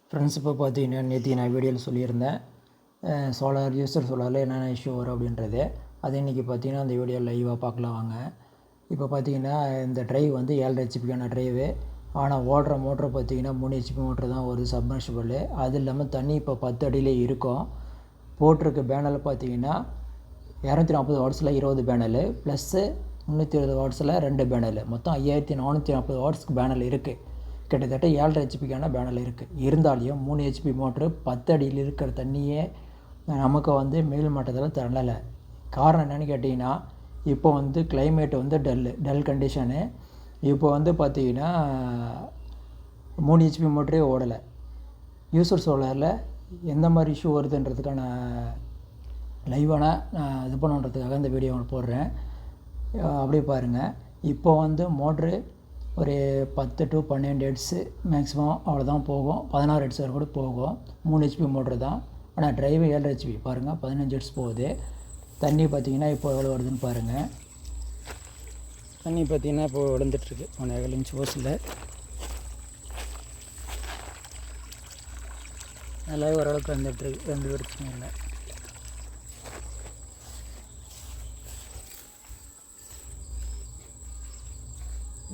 Friends, இப்போ பார்த்தீங்கன்னா நேற்று நான் வீடியோவில் சொல்லியிருந்தேன் சோலார் யூசர் சோலாரில் என்னென்ன இஷ்யூ வரும் அப்படின்றது. அது இன்றைக்கி பார்த்தீங்கன்னா அந்த வீடியோ லைவாக பார்க்கலாம் வாங்க. இப்போ பார்த்தீங்கன்னா இந்த ட்ரைவ் வந்து 7.5 ஹெச்பிக்கான ட்ரைவு. ஆனால் ஓடுற மோட்ரு பார்த்தீங்கன்னா 3 ஹெச்பி மோட்ரு தான் வருது, சப்மர்சிபிள். அது இல்லாமல் தண்ணி இப்போ 10 அடியிலே இருக்கும். போட்டிருக்க பேனல் பார்த்தீங்கன்னா 240 வாட்ஸில் 20 பேனலு ப்ளஸ்ஸு 320 வாட்ஸில் 2 பேனலு, மொத்தம் 5440 வாட்ஸ்க்கு பேனல் இருக்குது. கிட்டத்தட்ட 7.5 ஹெச்பிக்கான பேனல் இருக்குது. இருந்தாலையும் 3 ஹெச்பி மோட்ரு 10 அடியில் இருக்கிற தண்ணியே நமக்கு வந்து மேல் மட்டத்தில் தரலை. காரணம் என்னென்னு கேட்டிங்கன்னா, இப்போ வந்து கிளைமேட் வந்து டல் கண்டிஷனு. இப்போ வந்து பார்த்திங்கன்னா 3 ஹெச்பி மோட்டரே ஓடலை. யூசர் சோலாரில் எந்த மாதிரி இஷ்யூ வருதுன்றதுக்கான லைவான இது பண்ணுன்றதுக்காக இந்த வீடியோ போடுறேன். அப்படியே பாருங்கள். இப்போ வந்து மோட்ரு ஒரு 10 to 12 ஹெட்ஸு மேக்ஸிமம் அவ்வளோதான் போகும். 16 ஹெட்ஸ் வரை கூட போகும். 3 ஹெச்பி மோட்ரு தான். ஆனால் ட்ரைவு 7 ஹெச்பி பாருங்கள், 15 ஹெட்ஸ் போகுது. தண்ணி பார்த்திங்கன்னா இப்போ எவ்வளோ வருதுன்னு பாருங்கள். தண்ணி பார்த்திங்கன்னா இப்போ விழுந்துட்டுருக்கு 1.5 இன்ச் ஓஸில். நல்லாவே ஓரளவுக்கு வந்துட்டுருக்கு, எந்த பிரச்சனையும் இல்லை.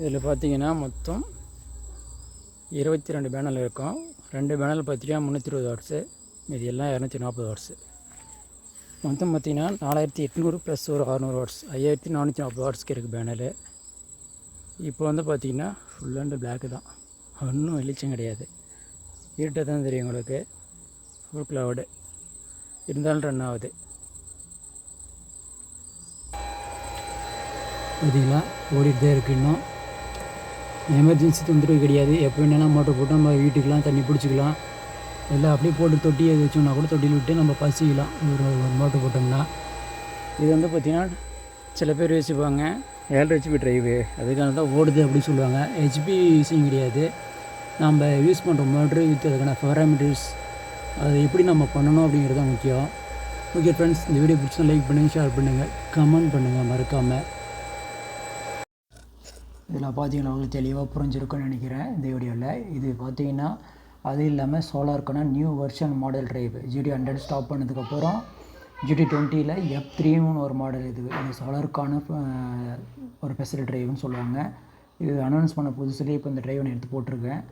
இதில் பார்த்திங்கன்னா மொத்தம் 22 பேனல் இருக்கும். 2 பேனல் பார்த்திங்கன்னா 320 வாட்ஸு, மீதி எல்லாம் 240 வாட்ஸு. மொத்தம் பார்த்திங்கன்னா 4800 ப்ளஸ் ஒரு 600 வாட்ஸ், 5440 வாட்ஸ்க்கு இருக்குது பேனலு. இப்போ வந்து பார்த்திங்கன்னா ஃபுல் அண்டு பிளாக்கு தான், ஒன்றும் வெளிச்சம் கிடையாது. இருட்டாக தான் தெரியும் உங்களுக்கு. ஃபுல் க்ளவுடு இருந்தாலும் ரன் ஆகுது. பார்த்தீங்களா, ஓடிட்டு தான் இருக்குது. இன்னும் எமர்ஜென்சி தொந்தரவு கிடையாது. எப்போ வேணாலும் மோட்டர் போட்டு நம்ம வீட்டுக்கெலாம் தண்ணி பிடிச்சிக்கலாம். எல்லாம் அப்படியே போட்டு தொட்டி எது வச்சோம்னா கூட தொட்டியில் விட்டு நம்ம பசிக்கலாம். ஒரு மோட்டர் போட்டோம்னா. இது வந்து பார்த்திங்கன்னா சில பேர் யோசிப்பாங்க 7 ஹெச்பி ட்ரைவு அதுக்காக தான் ஓடுது அப்படின்னு சொல்லுவாங்க. ஹெச்பி விஷயம் கிடையாது. நம்ம யூஸ் பண்ணுற மோட்ரு வித் அதுக்கான பேராமீட்டர்ஸ் அது எப்படி நம்ம பண்ணணும் அப்படிங்கிறது தான் முக்கியம். ஓகே ஃப்ரெண்ட்ஸ், இந்த வீடியோ பிடிச்சா லைக் பண்ணுங்கள், ஷேர் பண்ணுங்கள், கமெண்ட் பண்ணுங்கள் மறக்காமல். இதில் பார்த்தீங்கன்னா உங்களுக்கு தெளிவாக புரிஞ்சிருக்குன்னு நினைக்கிறேன் இந்த வீடியோவில். இது பார்த்தீங்கன்னா அது இல்லாமல் சோலாருக்கான new version model drive. GT100 stop பண்ணதுக்கப்புறம் GT20ல் F3ன்னு ஒரு மாடல். இது சோலாருக்கான ஒரு ஸ்பெஷல் ட்ரைவ்னு சொல்லுவாங்க. இது அனௌன்ஸ் பண்ண புதுசுலேயே இப்போ இந்த ட்ரைவ் நான் எடுத்து போட்டிருக்கேன்.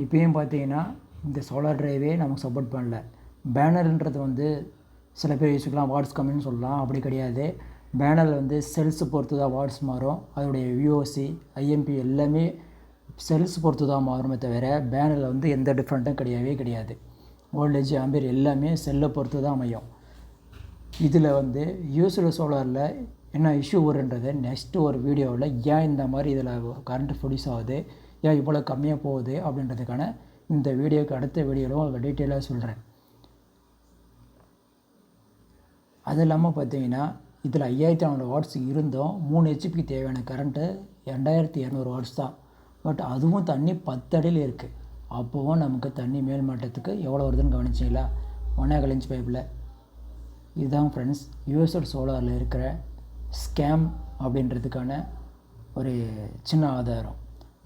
இப்போயும் பார்த்தீங்கன்னா இந்த சோலார் ட்ரைவே நமக்கு சப்போர்ட் பண்ணல. பேனர்ன்றது வந்து சில பேர் யூஸுக்கெலாம் வாட்ஸ் கம்மின்னு சொல்லலாம், அப்படி கிடையாது. பேனல் வந்து செல்ஸ் பொறுத்து தான் வாட்ஸ் மாறும். அதோடைய VOC IMP எல்லாமே செல்ஸ் பொறுத்து தான் மாறுமே தவிர பேனலில் வந்து எந்த டிஃப்ரெண்ட்டும் கிடையாது. வோல்டேஜ் ஆம்பியர் எல்லாமே செல்லை பொறுத்து தான் அமையும். இதில் வந்து யூஸ்டு சோலாரில் என்ன இஷ்யூ வருன்றதை நெக்ஸ்ட்டு ஒரு வீடியோவில் ஏன் இந்த மாதிரி இதில் கரண்ட் ப்ரொடியூஸ் ஆகுது, ஏன் இவ்வளோ கம்மியாக போகுது அப்படின்றதுக்கான இந்த வீடியோவுக்கு அடுத்த வீடியோவில் உங்களுக்கு டீட்டெயிலாக சொல்கிறேன். அது இல்லாமல் பார்த்தீங்கன்னா இதில் 5400 வாட்ஸ் இருந்தும் 3 ஹெச்பிக்கு தேவையான கரண்ட்டு 2200 வாட்ஸ் தான். பட் அதுவும் தண்ணி 10 அடியில் இருக்குது. அப்போவும் நமக்கு தண்ணி மேல் மட்டத்துக்கு எவ்வளோ வருதுன்னு கவனிச்சிங்களா? 1.5 இன்ச் பைப்பில். இதுதான் ஃப்ரெண்ட்ஸ் யூசர் சோலாரில் இருக்கிற ஸ்கேம் அப்படின்றதுக்கான ஒரு சின்ன ஆதாரம்.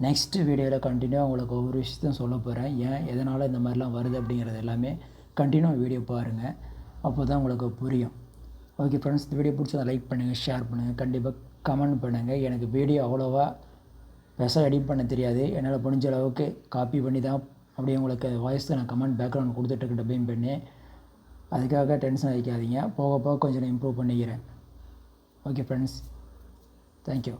நெக்ஸ்ட்டு வீடியோவில் கண்டினியூவாக உங்களுக்கு ஒவ்வொரு விஷயத்தையும் சொல்ல போகிறேன். ஏன் எதனால் இந்த மாதிரிலாம் வருது அப்படிங்கிறது எல்லாமே கண்டினியூவாக வீடியோ பாருங்கள், அப்போ தான் உங்களுக்கு புரியும். ஓகே ஃப்ரெண்ட்ஸ், இந்த வீடியோ பிடிச்சதை லைக் பண்ணுங்கள், ஷேர் பண்ணுங்கள், கண்டிப்பாக கமெண்ட் பண்ணுங்கள். எனக்கு வீடியோ அவ்வளோவா பெருசாக எடிட் பண்ண தெரியாது. என்னால் முடிஞ்ச அளவுக்கு காப்பி பண்ணி தான் அப்படியே உங்களுக்கு வாய்ஸ் நான் கமெண்ட் பேக்ரவுண்ட் கொடுத்துட்டு டப்பிங் பண்ணி. அதுக்காக டென்ஷன் ஆகிக்காதீங்க. போக போக கொஞ்சம் நான் இம்ப்ரூவ் பண்ணிக்கிறேன். Okay friends, thank you.